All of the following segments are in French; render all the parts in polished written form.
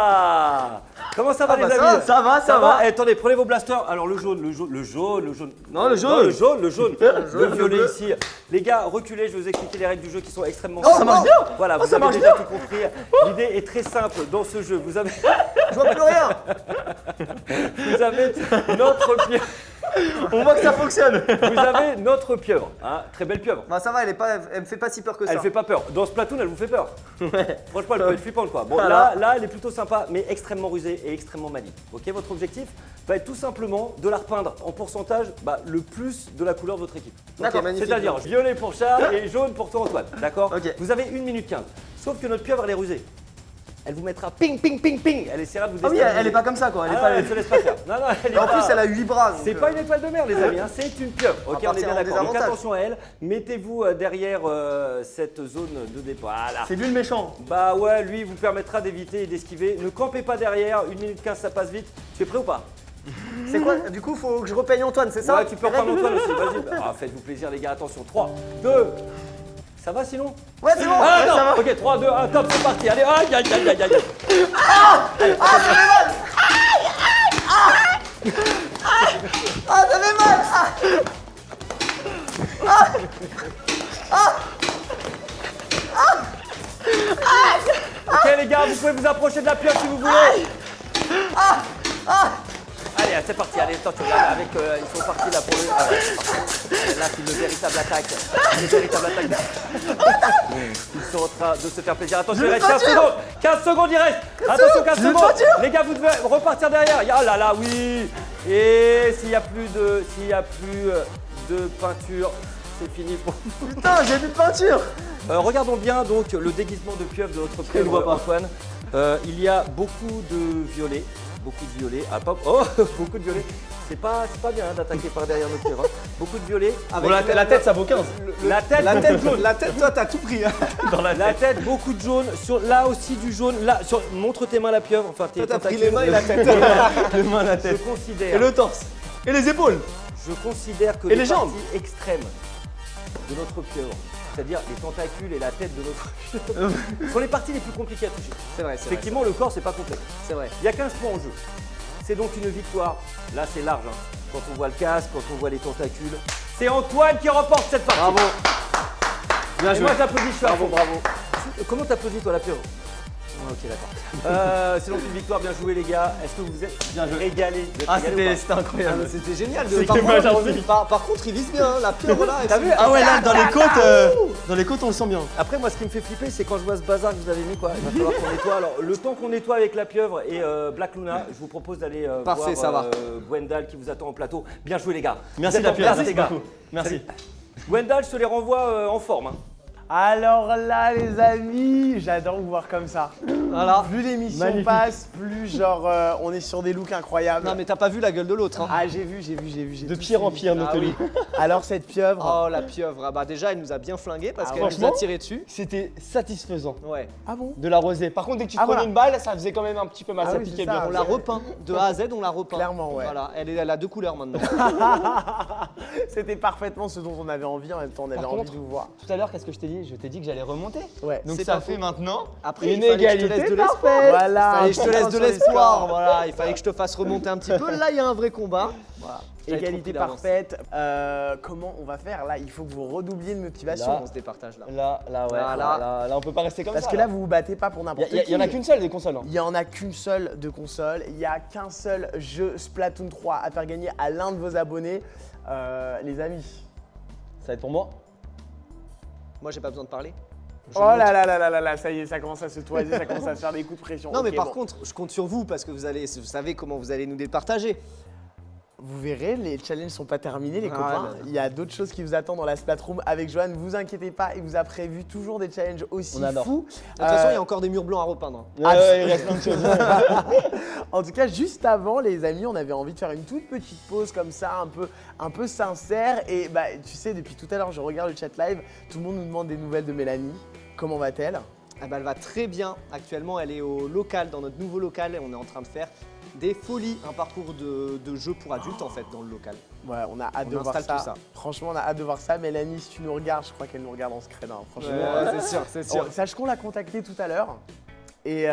Ah, comment ça va les amis? Ça va. Eh, attendez, prenez vos blasters. Alors le jaune. Non, le jaune. Le violet ici. Les gars, reculez, je vais vous expliquer les règles du jeu qui sont extrêmement Oh, ça marche bien. Voilà, vous ça avez marche déjà bien. tout compris. L'idée est très simple dans ce jeu. Vous avez Je vois plus rien. notre pieuvre. On voit que ça fonctionne. Vous avez notre pieuvre. Hein, très belle pieuvre. Bah ça va, elle me fait pas si peur que ça. Elle fait pas peur. Dans Splatoon, elle vous fait peur. Ouais. Franchement, elle peut être flippante quoi. Bon, Voilà. là, elle est plutôt sympa, mais extrêmement rusée et extrêmement maligne. Ok, votre objectif va être tout simplement de la repeindre en pourcentage le plus de la couleur de votre équipe. D'accord, magnifique. C'est-à-dire violet pour Charles et jaune pour toi Antoine. D'accord. Ok. Vous avez 1 minute 15. Sauf que notre pieuvre, elle est rusée. Elle vous mettra ping, ping, ping, ping. Elle essaiera de vous Ah oui, déstabiliser. elle est pas comme ça quoi. Elle est Ah pas... ouais, elle se laisse pas faire. Non, elle est En pas- plus, elle a 8 bras. donc, C'est pas une étoile de mer, les amis, hein, c'est une pieuvre. Ok, on est partir bien en d'accord. Donc désavantage. attention à elle. Mettez-vous derrière cette zone de départ. Voilà. C'est lui le méchant. Bah ouais, lui vous permettra d'éviter et d'esquiver. Ne campez pas derrière. 1 minute 15, ça passe vite. Tu es prêt ou pas? C'est quoi? Du coup, faut que je repeigne Antoine, c'est ça? Ouais, tu peux reprendre Antoine aussi. Vas-y. Ah, faites-vous plaisir, les gars. Attention. 3, 2. Ça va sinon? Ouais, c'est bon. Ah ouais, non. ça va. Ok, 3, 2, 1, top, c'est parti. Allez, aïe, aïe, aïe, aïe, aïe. Ah, ça fait mal. Ah, ça fait mal. Ok, les gars, vous pouvez vous approcher de la pieuvre si vous voulez. Allez, c'est parti. Allez, attends, tu regardes avec. Ils sont partis là pour le. Ah ouais, c'est parti. Là, c'est une véritable attaque. Une véritable attaque. Ils sont en train de se faire plaisir. Attention, il reste 15 secondes. 15 secondes, il reste. Attention, 15 secondes. Les gars, vous devez repartir derrière. Ah là là, oui. Et s'il n'y a plus de peinture, c'est fini pour vous. Putain, j'ai plus de peinture. Regardons bien donc le déguisement de pieuvre de notre Je le vois pieuvre pas. Antoine. Il y a beaucoup de violets. Ah, pas... Oh, beaucoup de violets. C'est pas bien hein, d'attaquer par derrière notre pieuvre. Hein. Beaucoup de violets. Bon, la tête, ça vaut 15. La tête jaune. La tête, toi, t'as tout pris. Hein. Dans La tête, beaucoup de jaune. Là aussi du jaune. Là, montre tes mains la pieuvre. Enfin, tes Toi, t'as pris tentacules. les mains et la tête. Les mains, la Je tête. considère. Et le torse. Et les épaules. Je considère que Et les les jambes. parties extrêmes de notre pieuvre, c'est-à-dire les tentacules et la tête de notre pieuvre, sont les parties les plus compliquées à toucher. C'est vrai, c'est vrai. Effectivement, le corps, c'est pas complet. C'est vrai. Il y a 15 points en jeu. C'est donc une victoire. Là, c'est large. Hein. Quand on voit le casque, quand on voit les tentacules. C'est Antoine qui remporte cette partie. Bravo. Bien Et joué. moi, j'applaudis. Bravo. Comment t'applaudis, toi, la pieuvre? Ok, d'accord. C'est donc une victoire. Bien joué, les gars. Est-ce que vous êtes Bien joué. régalés d'être Ah, régalés ou pas? c'était incroyable. C'était génial. C'est Par que contre, magnifique. par contre, il vise bien. Hein, la pieuvre là. T'as vu? Ah ouais, là, dans les côtes, on le sent bien. Après, moi, ce qui me fait flipper, c'est quand je vois ce bazar que vous avez mis, quoi. Il va falloir qu'on nettoie. Alors, le temps qu'on nettoie avec la pieuvre et Black Luna, je vous propose d'aller Parfait, voir ça va. Gwendal qui vous attend au plateau. Bien joué, les gars. Merci Vous êtes la en pieuvre. place, les gars. Merci. Gwendal, je te les renvoie en forme. Hein. Alors là, les amis, j'adore vous voir comme ça. Voilà. Plus l'émission Magnifique. passe, plus genre on est sur des looks incroyables. Non, mais t'as pas vu la gueule de l'autre. Hein. Ah, j'ai vu. De tout pire en suivi. pire, Ah notre oui. lit. Alors cette pieuvre. Oh, la pieuvre. Ah bah déjà, elle nous a bien flingué parce Ah, qu'elle nous a franchement tiré dessus. C'était satisfaisant Ouais. Ah bon? de la rosée. Par contre, dès que tu te Ah, prenais voilà. une balle, ça faisait quand même un petit peu mal, Ah ça oui, piquait c'est bien. ça. On l'a repeint. De A à Z, on l'a repeint. Clairement, ouais. Voilà. Elle a 2 couleurs maintenant. C'était parfaitement ce dont on avait envie, en même temps on avait Par envie contre, de vous voir. Tout à l'heure, qu'est-ce que je t'ai dit? Je t'ai dit que j'allais remonter. Ouais. Donc C'est ça pas fait faux. maintenant Après, une il fallait que je te égalité laisse de parfaite. l'espace. Voilà, Il fallait que je te un laisse point de sur les l'espoir. scores. Voilà. Il fallait que je te fasse remonter un petit peu. Là, il y a un vrai combat. Voilà. J'avais trop Égalité pris d'avance. parfaite. Comment on va faire? Là, il faut que vous redoubliez de motivation. Là. On se départage là. Là, ouais. Voilà. Là, on peut pas rester comme Parce ça. que là, vous vous battez pas pour n'importe qui. Il y en a qu'une seule des consoles. Hein. Il y en a qu'une seule de console, il n'y a qu'un seul jeu Splatoon 3 à faire gagner à l'un de vos abonnés. Les amis. Ça va être pour moi. Moi, j'ai pas besoin de parler. Je Oh monte. là là là là là là, ça y est, ça commence à se toiser, ça commence à se faire des coups de pression. Non, mais Ok, par bon. contre, je compte sur vous parce que vous savez comment vous allez nous départager. Vous verrez, les challenges sont pas terminés, les Ah, copains. là, là. Il y a d'autres choses qui vous attendent dans la Splatroom avec Johan. Vous inquiétez pas, il vous a prévu toujours des challenges aussi On adore. fous. De toute façon, il y a encore des murs blancs à repeindre. Ouais, ouais, il reste plein de choses. En tout cas, juste avant, les amis, on avait envie de faire une toute petite pause comme ça, un peu sincère. Et bah, tu sais, depuis tout à l'heure, je regarde le chat live, tout le monde nous demande des nouvelles de Mélanie. Comment va-t-elle? Ah bah, elle va très bien. Actuellement, elle est au local, dans notre nouveau local, et on est en train de faire des folies, un parcours de jeu pour adultes en fait dans le local. Ouais, on a hâte On de voir installe ça. tout ça. Franchement, on a hâte de voir ça. Mélanie, si tu nous regardes, je crois qu'elle nous regarde en scred. Hein. Franchement, c'est sûr, c'est sûr. Sache qu'on l'a contactée tout à l'heure. Et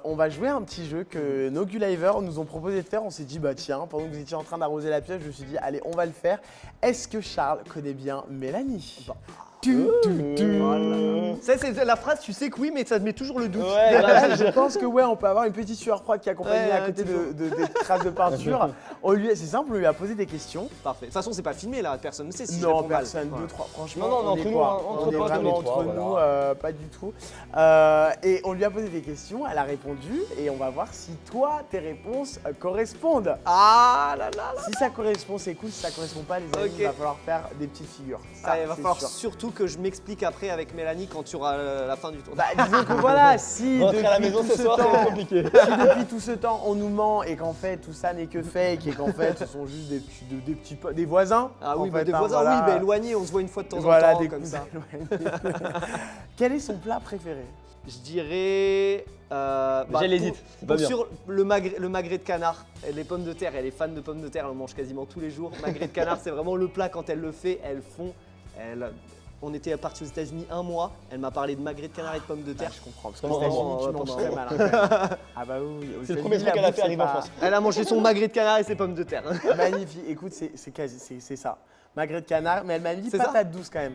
on va jouer à un petit jeu que nos Gulliver nous ont proposé de faire. On s'est dit, bah tiens, pendant que vous étiez en train d'arroser la pièce, je me suis dit, allez, on va le faire. Est-ce que Charles connaît bien Mélanie? Ça, c'est la phrase, tu sais que oui, mais ça te met toujours le doute. Ouais, Là, je pense que ouais, on peut avoir une petite sueur froide qui accompagne Ouais, à côté des traces de peinture. C'est simple, on lui a posé des questions. Parfait. De toute façon, c'est pas filmé là, personne ne sait si je Non, réponds mal. personne, Ouais. 2, 3, franchement. Non, non, on entre est nous, quoi hein, entre On est potes, vraiment on est entre trois, nous, voilà. pas du tout. Et on lui a posé des questions, elle a répondu et on va voir si toi, tes réponses correspondent. Ah là là là. Si ça correspond, c'est cool. Si ça correspond pas, les amis, Ok. il va falloir faire des petites figures. Ça, Il va c'est falloir sûr. surtout que je m'explique après avec Mélanie quand tu auras la fin du tour. Bah, disons que voilà, si Rentrer à la depuis maison tout ce soir, ça va être compliqué. si depuis tout ce temps on nous ment et qu'en fait tout ça n'est que fake et qu'en fait ce sont juste des voisins. Ah oui, en bah, fait, des hein, voisins, voilà. oui, bah, éloignés, on se voit une fois de temps Voilà, en temps des comme cousins ça. éloignés. Quel est son plat préféré? Je dirais. J'elle hésite, c'est pas bien. Sur le magret de canard, les pommes de terre, elle est fan de pommes de terre, elle en mange quasiment tous les jours. Magret de canard, c'est vraiment le plat quand elle le fait, elles font. On était partis aux États-Unis un mois, elle m'a parlé de magret de canard et de pommes de terre. Je comprends, parce Comment qu'aux États-Unis, vraiment, tu manges pendant- très mal. Hein. Ah bah oui, aux C'est le États-Unis, premier truc la qu'elle a bouffe, fait c'est arriver en pas- France. Elle a mangé son magret de canard et ses pommes de terre. Magnifique, écoute, c'est ça. Magret de canard, mais elle m'a dit C'est ça patate douce quand même.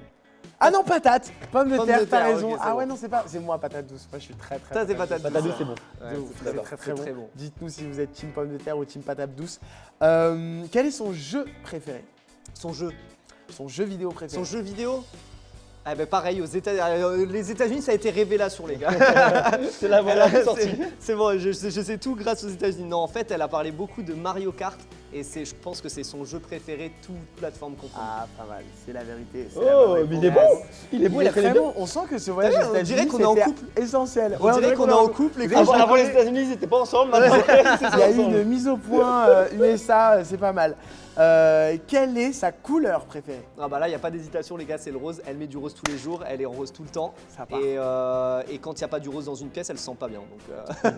Ah non, patate, pommes de Pommes terre, de t'as terre, raison. ok, c'est ah bon. ouais, non, c'est moi patate douce. Moi, je suis très Ça, c'est patate Patate douce. douce, c'est bon. Ouais, De ouf, c'est c'est très, très, très bon. bon. Dites-nous si vous êtes team pomme de terre ou team patate douce. Quel est son jeu préféré? Son jeu. Son jeu vidéo préféré? Son jeu vidéo. Ah ben pareil, les États-Unis, ça a été révélation, les gars. C'est la voilà qui est sortie. C'est bon, je sais tout grâce aux États-Unis. Non, en fait, elle a parlé beaucoup de Mario Kart et je pense que c'est son jeu préféré, toute plateforme confondue. Ah, pas mal, c'est la vérité. c'est Oh, la bonne mais il est réponse. bon. Il est bon, Il il est a connaît très bien. bon. On sent que ce voyage T'as aux vu, on dirait États-Unis, qu'on est en c'était couple. essentiel. On dirait qu'on est en couple et que Avant les États-Unis, ils étaient pas ensemble. Maintenant, Il y a eu une mise au point USA, c'est pas mal. Quelle est sa couleur préférée? Ah bah là, il n'y a pas d'hésitation, les gars, c'est le rose. Elle met du rose tous les jours, elle est en rose tout le temps. Ça part. Et quand il n'y a pas du rose dans une pièce, elle se sent pas bien. Donc,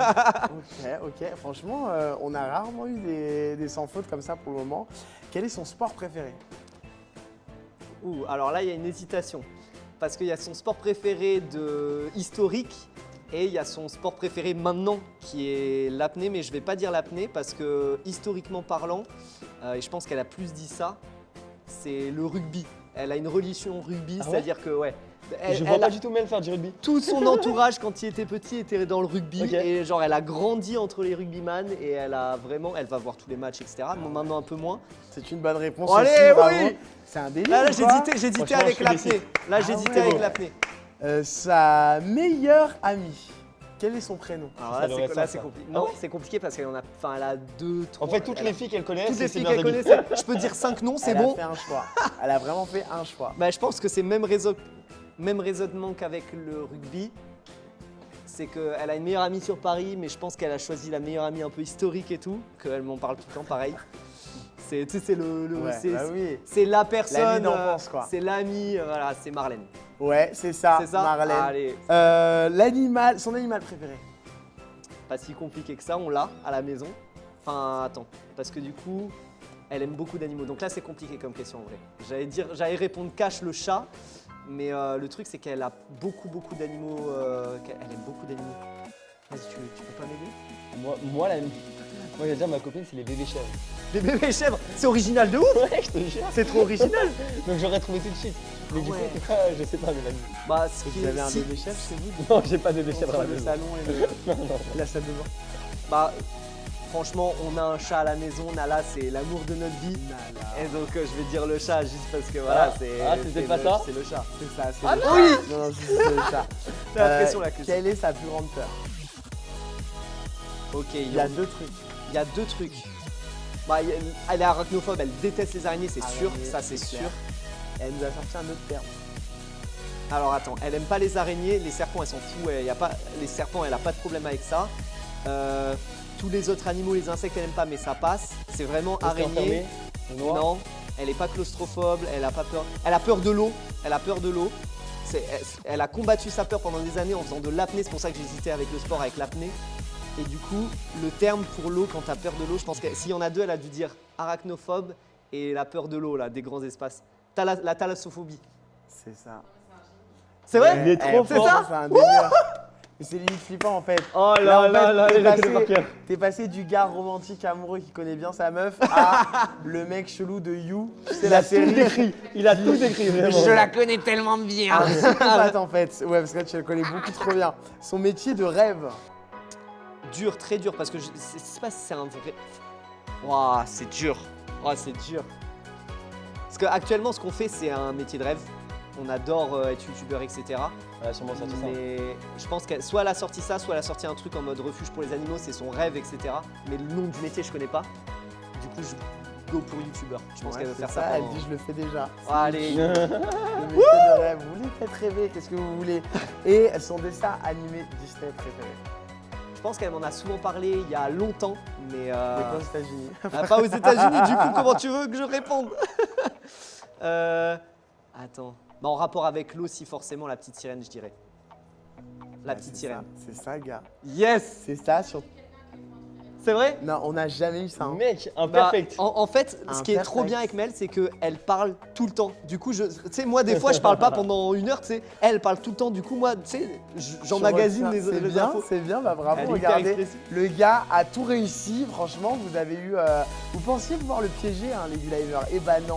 Ok. Franchement, on a rarement eu des sans fautes comme ça pour le moment. Quel est son sport préféré? Ouh, alors là, il y a une hésitation. Parce qu'il y a son sport préféré historique et il y a son sport préféré maintenant qui est l'apnée. Mais je vais pas dire l'apnée parce que historiquement parlant, et je pense qu'elle a plus dit ça, c'est le rugby. Elle a une religion rugby, Ah ouais c'est-à-dire que ouais. Je vois pas du tout Mel faire du rugby. Tout son entourage quand il était petit était dans le rugby Ok. et genre elle a grandi entre les rugbyman et elle va voir tous les matchs etc. Mais maintenant un peu moins. C'est une bonne réponse. Allez, aussi, bravo. oui. C'est un délire. Là ou quoi? j'hésitais Franchement, avec je l'apnée. félicite. Là Ah j'hésitais ouais. avec l'apnée. Sa meilleure amie. Quel est son prénom? Alors Ça là, devrait être ça, c'est ça. compliqué. Ah Non, ouais c'est compliqué parce qu'elle en a, elle a deux, trois. En fait, toutes elle les a- filles qu'elle connaît, toutes les c'est filles ses qu'elle meilleures connaît, amies. je peux dire 5 noms, c'est Elle bon. a fait un choix. Elle a vraiment fait un choix. Bah, je pense que c'est même raisonnement qu'avec le rugby. C'est qu'elle a une meilleure amie sur Paris, mais je pense qu'elle a choisi la meilleure amie un peu historique et tout, qu'elle m'en parle tout le temps pareil. Tu sais, c'est Ouais, c'est, bah oui. c'est la personne. L'ami d'enfance, quoi. C'est l'ami, voilà, c'est Marlène. Ouais, c'est ça, C'est ça Marlène. Allez, Son animal préféré. pas si compliqué que ça, on l'a à la maison. Enfin, attends, parce que du coup, elle aime beaucoup d'animaux. Donc là, c'est compliqué comme question en vrai. J'allais répondre cache le chat, mais le truc, c'est qu'elle a beaucoup d'animaux. Elle aime beaucoup d'animaux. Vas-y, tu peux pas m'aider? Moi, j'allais dire, ma copine, c'est les bébés chèvres. Les bébés chèvres, c'est original de ouf. Ouais, je te jure. C'est trop original. Donc j'aurais trouvé tout de suite. Mais du coup, ouais. je sais pas, Mélanie. Bah, ce qui Vous avez un si- bébé chef chez vous? Non, j'ai pas de bébé chèvre à la Entre le maison. salon et la salle de bain. Bah, franchement, on a un chat à la maison. Nala, c'est l'amour de notre vie. Et donc, je vais dire le chat juste parce que voilà, c'était pas le- ça c'est le chat. C'est ça, c'est Ah le non, chat. oui. Non, c'est le chat. La pression, la question. Quelle est sa plus grande peur? Ok, Il y a deux trucs. Il y a deux trucs. Bah, elle est arachnophobe, elle déteste les araignées, c'est sûr, Araignées, ça c'est c'est sûr. clair. Elle nous a sorti un autre terme. Alors attends, elle aime pas les araignées, les serpents elle s'en fout, les serpents elle a pas de problème avec ça. Tous les autres animaux, les insectes elle aime pas mais ça passe. C'est vraiment Rester araignée. enfermé, au noir. Non, elle est pas claustrophobe, elle a pas peur. Elle a peur de l'eau, elle a peur de l'eau. Elle a combattu sa peur pendant des années en faisant de l'apnée, c'est pour ça que j'hésitais avec le sport, avec l'apnée. Et du coup, le terme pour l'eau, quand t'as peur de l'eau, je pense que s'il y en a deux, elle a dû dire arachnophobe et la peur de l'eau, là, des grands espaces. La thalassophobie. C'est ça. C'est vrai Il est trop Eh, fort. C'est un délire. C'est limite flippant en fait. Oh Là, là en fait, là là, t'es il a fait par passé, cœur. t'es passé du gars romantique amoureux qui connaît bien sa meuf à le mec chelou de You. C'est Il la a tout série. décrit. Il a tout décrit, vraiment. Je la connais tellement bien. Un psychopathe en fait. Ouais, parce que tu la connais beaucoup trop bien. Son métier de rêve. Dur, très dur, parce que je sais pas si c'est un vrai. Waouh, c'est dur. Oh, c'est dur. Parce qu'actuellement, ce qu'on fait, c'est un métier de rêve. On adore être youtubeur, etc. Elle a sûrement sorti ça. Mais je pense qu'elle soit elle a sorti ça, soit elle a sorti un truc en mode refuge pour les animaux, c'est son rêve, etc. Mais le nom du métier, je connais pas. Du coup, je go pour youtubeur. Je pense Ouais, qu'elle veut c'est faire ça. Elle pendant- dit je le fais déjà. Oh, allez. Le métier de rêve. Vous les faites rêver. Qu'est-ce que vous voulez? Et son dessin animé Disney préféré. Je pense qu'elle m'en a souvent parlé il y a longtemps, mais Mais pas aux États-Unis. pas aux États-Unis. Du coup, comment tu veux que je réponde? Attends. Bah, en rapport avec l'eau, si forcément la petite sirène, je dirais. La Ouais, petite c'est sirène. ça, c'est ça, gars. Yes. C'est ça sur. C'est vrai? Non, on n'a jamais eu ça. Hein. Mec, Bah, imperfect. en fait, ce qui est trop Imperfect. bien avec Mel, c'est qu'elle parle tout le temps. Du coup, tu sais, moi, des fois, je parle pas pendant 1 heure, tu sais. Elle parle tout le temps. Du coup, moi, tu sais, j'emmagasine les C'est les bien, infos. c'est bien, bah bravo, Elle est hyper regardez. expressive. Le gars a tout réussi, franchement, vous avez eu. Vous pensiez pouvoir le piéger, hein, les Liver. Eh bah non.